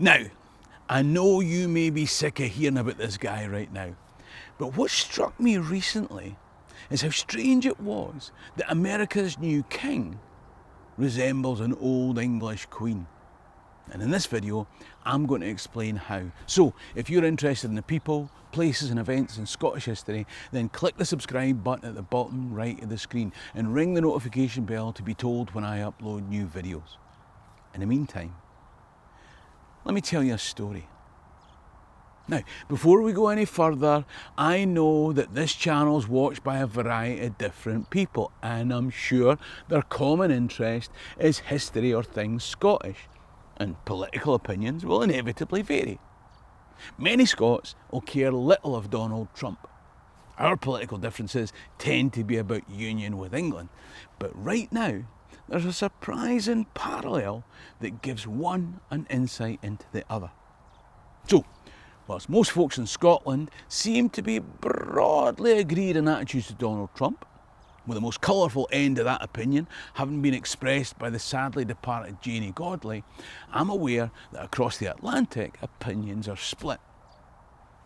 Now, I know you may be sick of hearing about this guy right now, but what struck me recently is how strange it was that America's new king resembles an old English queen. And in this video, I'm going to explain how. So, if you're interested in the people, places and events in Scottish history, then click the subscribe button at the bottom right of the screen and ring the notification bell to be told when I upload new videos. In the meantime, let me tell you a story. Now, before we go any further, I know that this channel is watched by a variety of different people, and I'm sure their common interest is history or things Scottish, and political opinions will inevitably vary. Many Scots will care little of Donald Trump. Our political differences tend to be about union with England, but right now there's a surprising parallel that gives one an insight into the other. So, whilst most folks in Scotland seem to be broadly agreed in attitudes to Donald Trump, with the most colourful end of that opinion having been expressed by the sadly departed Janie Godley, I'm aware that across the Atlantic opinions are split.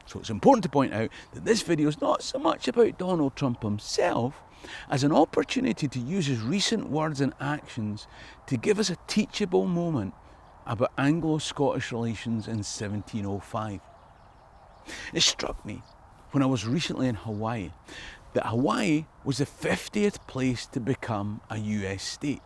So it's important to point out that this video is not so much about Donald Trump himself as an opportunity to use his recent words and actions to give us a teachable moment about Anglo-Scottish relations in 1705. It struck me when I was recently in Hawaii that Hawaii was the 50th place to become a US state.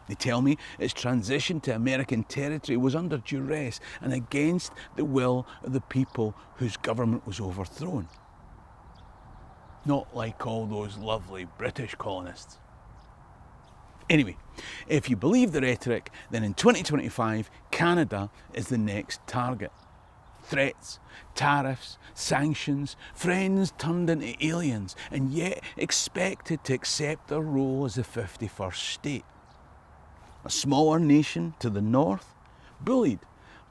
They tell me its transition to American territory was under duress and against the will of the people whose government was overthrown. Not like all those lovely British colonists. Anyway, if you believe the rhetoric, then in 2025, Canada is the next target. Threats, tariffs, sanctions, friends turned into aliens, and yet expected to accept their role as the 51st state. A smaller nation to the north, bullied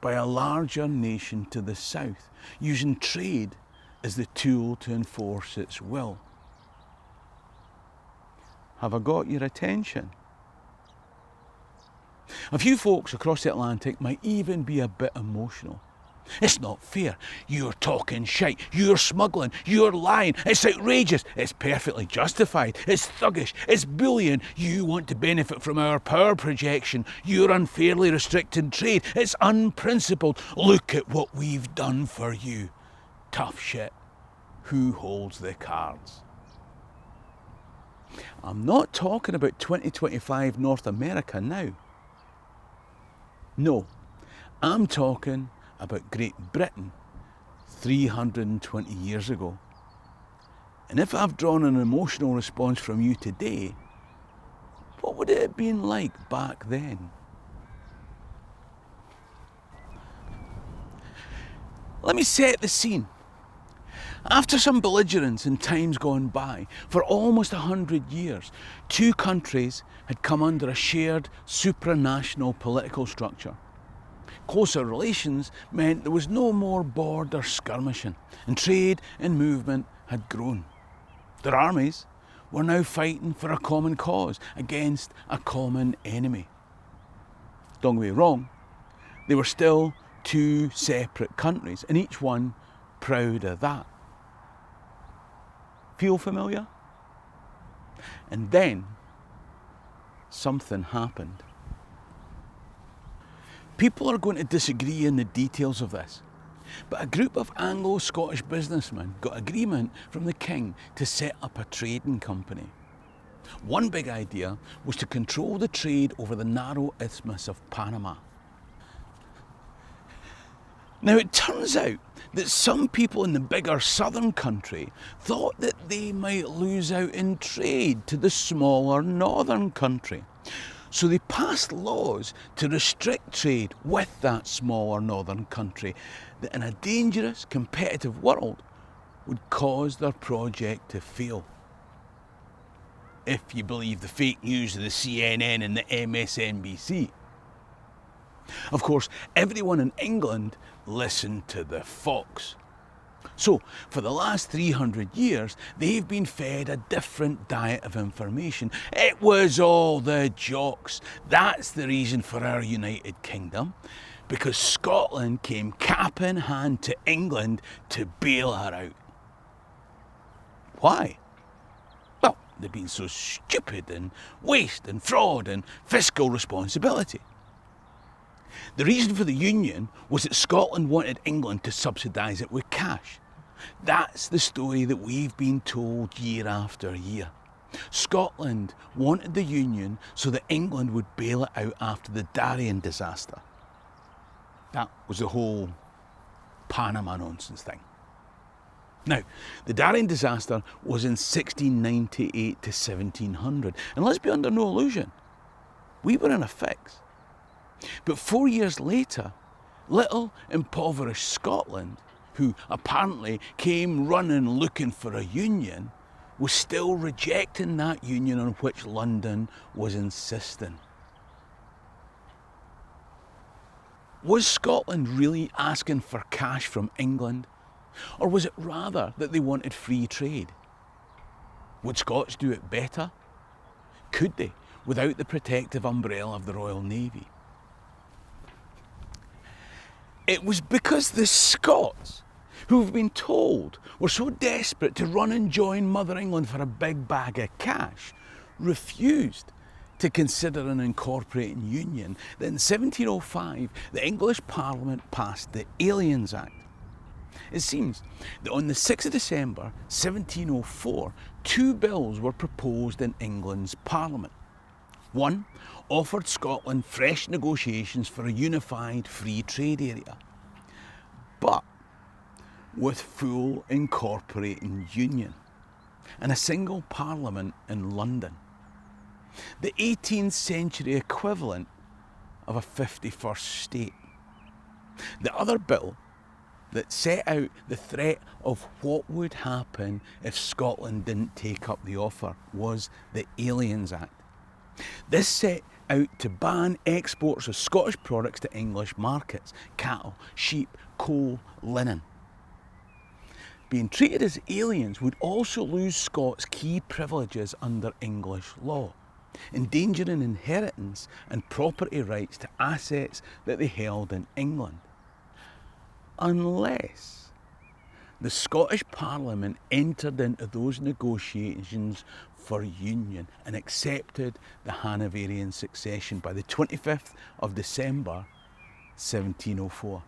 by a larger nation to the south, using trade as the tool to enforce its will. Have I got your attention? A few folks across the Atlantic might even be a bit emotional. It's not fair. You're talking shite. You're smuggling. You're lying. It's outrageous. It's perfectly justified. It's thuggish. It's bullying. You want to benefit from our power projection. You're unfairly restricting trade. It's unprincipled. Look at what we've done for you. Tough shit. Who holds the cards? I'm not talking about 2025 North America now. No, I'm talking about Great Britain 320 years ago. And if I've drawn an emotional response from you today, what would it have been like back then? Let me set the scene. After some belligerence in times gone by, for almost 100 years, two countries had come under a shared supranational political structure. Closer relations meant there was no more border skirmishing, and trade and movement had grown. Their armies were now fighting for a common cause against a common enemy. Don't get me wrong, they were still two separate countries, and each one proud of that. Feel familiar? And then something happened. People are going to disagree in the details of this, but a group of Anglo-Scottish businessmen got agreement from the king to set up a trading company. One big idea was to control the trade over the narrow isthmus of Panama. Now it turns out that some people in the bigger southern country thought that they might lose out in trade to the smaller northern country. So they passed laws to restrict trade with that smaller northern country that in a dangerous, competitive world would cause their project to fail. If you believe the fake news of the CNN and the MSNBC. Of course, everyone in England listened to the fox. So, for the last 300 years, they've been fed a different diet of information. It was all the jocks. That's the reason for our United Kingdom, because Scotland came cap in hand to England to bail her out. Why? Well, they've been so stupid and waste and fraud and fiscal responsibility. The reason for the union was that Scotland wanted England to subsidise it with cash. That's the story that we've been told year after year. Scotland wanted the union so that England would bail it out after the Darien disaster. That was the whole Panama nonsense thing. Now, the Darien disaster was in 1698 to 1700, and let's be under no illusion, we were in a fix. But 4 years later, little impoverished Scotland, who apparently came running looking for a union, was still rejecting that union on which London was insisting. Was Scotland really asking for cash from England? Or was it rather that they wanted free trade? Would Scots do it better? Could they, without the protective umbrella of the Royal Navy? It was because the Scots, who've been told were so desperate to run and join Mother England for a big bag of cash, refused to consider an incorporating union, that in 1705 the English Parliament passed the Aliens Act. It seems that on the 6th of December 1704, two bills were proposed in England's Parliament. One offered Scotland fresh negotiations for a unified free trade area, but with full incorporating union and a single parliament in London, the 18th century equivalent of a 51st state. The other bill that set out the threat of what would happen if Scotland didn't take up the offer was the Aliens Act. This set out to ban exports of Scottish products to English markets: cattle, sheep, coal, linen. Being treated as aliens would also lose Scots key privileges under English law, endangering inheritance and property rights to assets that they held in England, unless the Scottish Parliament entered into those negotiations for union and accepted the Hanoverian succession by the 25th of December 1704.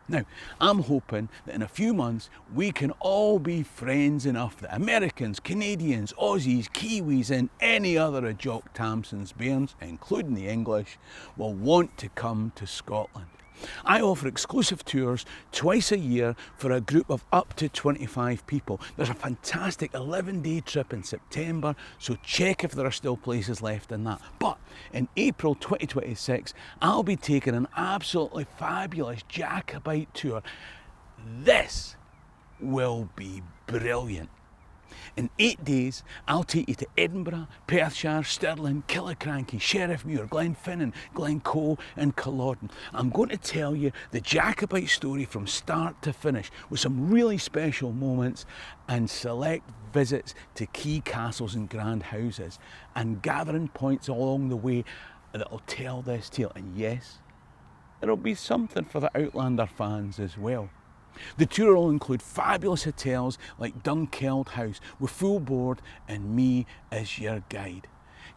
Now, I'm hoping that in a few months we can all be friends enough that Americans, Canadians, Aussies, Kiwis and any other of Jock Tamson's bairns, including the English, will want to come to Scotland. I offer exclusive tours twice a year for a group of up to 25 people. There's a fantastic 11-day trip in September, so check if there are still places left in that. But in April 2026, I'll be taking an absolutely fabulous Jacobite tour. This will be brilliant. In 8 days, I'll take you to Edinburgh, Perthshire, Stirling, Killiecrankie, Sheriffmuir, Glenfinnan, Glencoe and Culloden. I'm going to tell you the Jacobite story from start to finish, with some really special moments and select visits to key castles and grand houses, and gathering points along the way that'll tell this tale. And yes, it'll be something for the Outlander fans as well. The tour will include fabulous hotels like Dunkeld House with full board and me as your guide.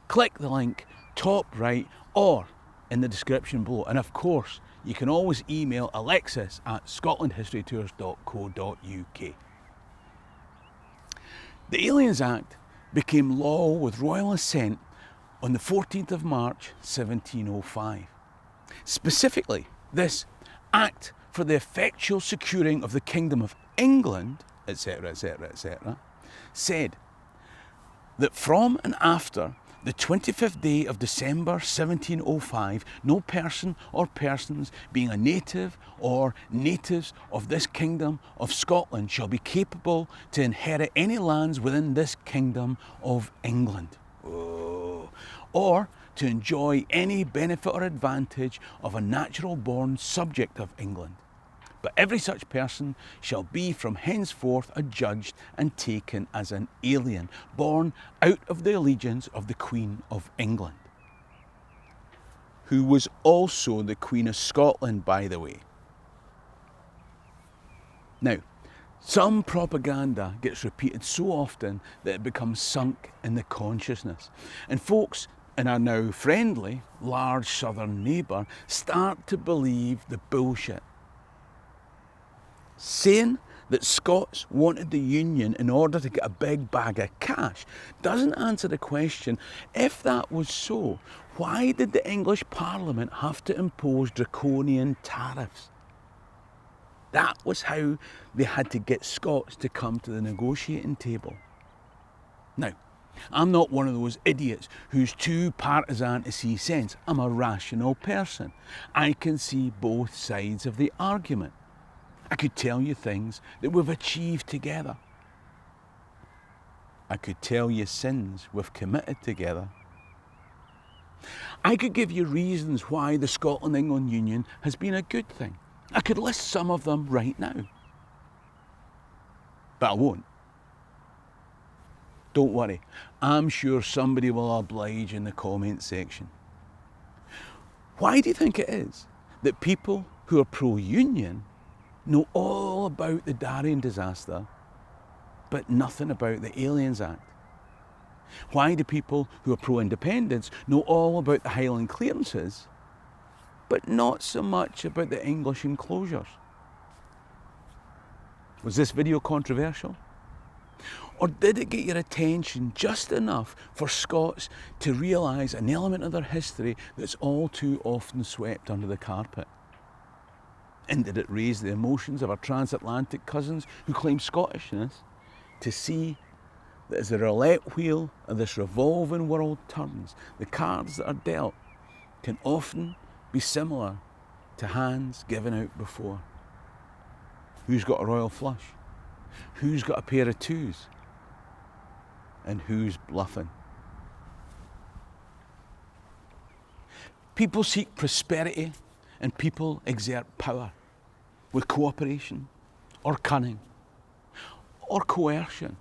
Click the link top right or in the description below, and of course you can always email Alexis at scotlandhistorytours.co.uk. The Aliens Act became law with royal assent on the 14th of March 1705. Specifically, this Act for the effectual securing of the Kingdom of England, etc., etc., etc., said that from and after the 25th day of December 1705, no person or persons being a native or natives of this Kingdom of Scotland shall be capable to inherit any lands within this Kingdom of England, or to enjoy any benefit or advantage of a natural born subject of England, But every such person shall be from henceforth adjudged and taken as an alien, born out of the allegiance of the Queen of England, who was also the Queen of Scotland, by the way. Now, some propaganda gets repeated so often that it becomes sunk in the consciousness. And folks in our now friendly, large southern neighbour start to believe the bullshit. Saying that Scots wanted the Union in order to get a big bag of cash doesn't answer the question. If that was so, why did the English Parliament have to impose draconian tariffs? That was how they had to get Scots to come to the negotiating table. Now, I'm not one of those idiots who's too partisan to see sense. I'm a rational person. I can see both sides of the argument. I could tell you things that we've achieved together. I could tell you sins we've committed together. I could give you reasons why the Scotland-England Union has been a good thing. I could list some of them right now. But I won't. Don't worry, I'm sure somebody will oblige in the comment section. Why do you think it is that people who are pro-union know all about the Darien disaster, but nothing about the Aliens Act? Why do people who are pro-independence know all about the Highland clearances, but not so much about the English enclosures? Was this video controversial? Or did it get your attention just enough for Scots to realise an element of their history that's all too often swept under the carpet? And did it raise the emotions of our transatlantic cousins who claim Scottishness to see that as the roulette wheel of this revolving world turns, the cards that are dealt can often be similar to hands given out before? Who's got a royal flush? Who's got a pair of twos? And who's bluffing? People seek prosperity and people exert power with cooperation or cunning or coercion.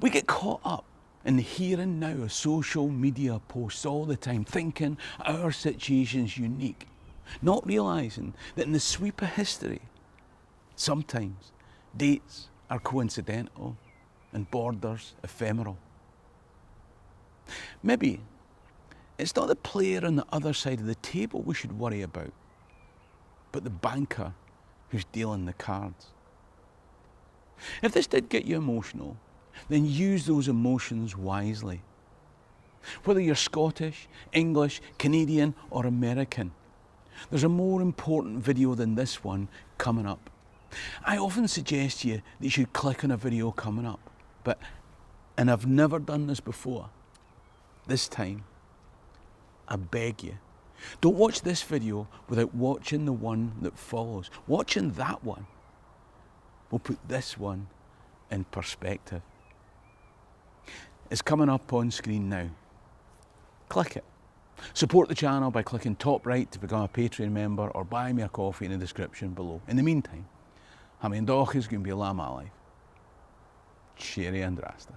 We get caught up in the here and now of social media posts all the time, thinking our situation's unique, not realising that in the sweep of history, sometimes dates are coincidental and borders ephemeral. Maybe it's not the player on the other side of the table we should worry about, but the banker who's dealing the cards. If this did get you emotional, then use those emotions wisely. Whether you're Scottish, English, Canadian or American, there's a more important video than this one coming up. I often suggest to you that you should click on a video coming up, and I've never done this before. This time, I beg you, don't watch this video without watching the one that follows. Watching that one will put this one in perspective. It's coming up on screen now. Click it. Support the channel by clicking top right to become a Patreon member or buy me a coffee in the description below. In the meantime, ha' mín dóchas gwn be lá málaigh. Cheery and Rasta.